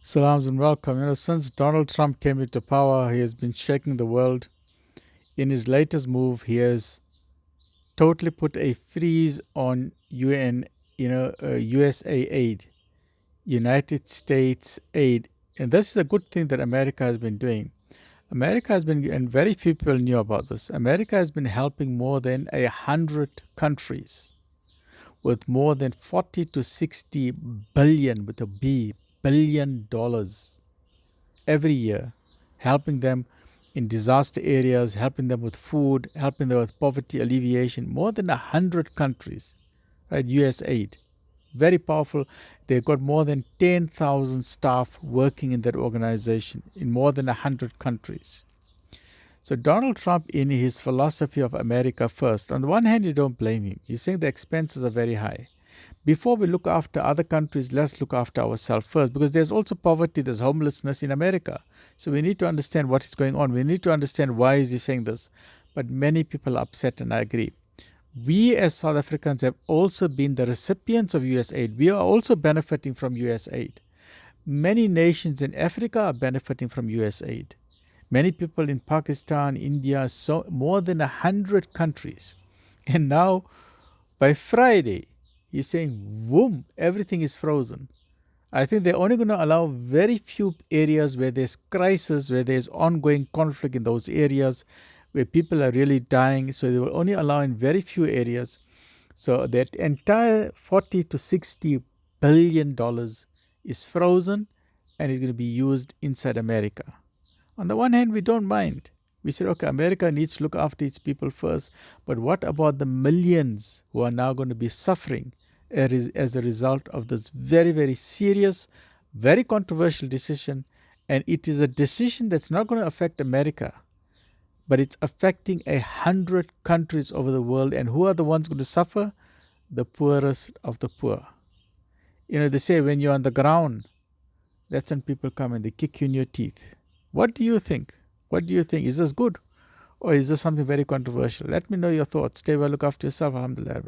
Salams and welcome. Since Donald Trump came into power, he has been shaking the world. In his latest move, he has totally put a freeze on USA aid, United States aid. And this is a good thing that America has been doing. America has been, and very few people knew about this, America has been helping more than 100 countries with more than 40 to 60 billion, with a B, $1 billion every year, helping them in disaster areas, helping them with food, helping them with poverty alleviation. More than 100 countries, right? US aid, very powerful. They've got more than 10,000 staff working in that organization in more than 100 countries. So Donald Trump, in his philosophy of America first, on the one hand, you don't blame him. He's saying the expenses are very high. Before we look after other countries, let's look after ourselves first, because there's also poverty, there's homelessness in America. So we need to understand what is going on. We need to understand why is he saying this. But many people are upset, and I agree. We as South Africans have also been the recipients of US aid. We are also benefiting from US aid. Many nations in Africa are benefiting from US aid. Many people in Pakistan, India, so more than 100 countries. And now by Friday, he's saying, boom, everything is frozen. I think they're only going to allow very few areas where there's crisis, where there's ongoing conflict in those areas, where people are really dying. So they will only allow in very few areas. So that entire 40 to 60 billion dollars is frozen and is going to be used inside America. On the one hand, we don't mind. We said, okay, America needs to look after its people first. But what about the millions who are now going to be suffering as a result of this very, very serious, very controversial decision? And it is a decision that's not going to affect America, but it's affecting 100 countries over the world. And who are the ones going to suffer? The poorest of the poor. They say when you're on the ground, that's when people come and they kick you in your teeth. What do you think? What do you think? Is this good? Or is this something very controversial? Let me know your thoughts. Stay well, look after yourself. Alhamdulillah.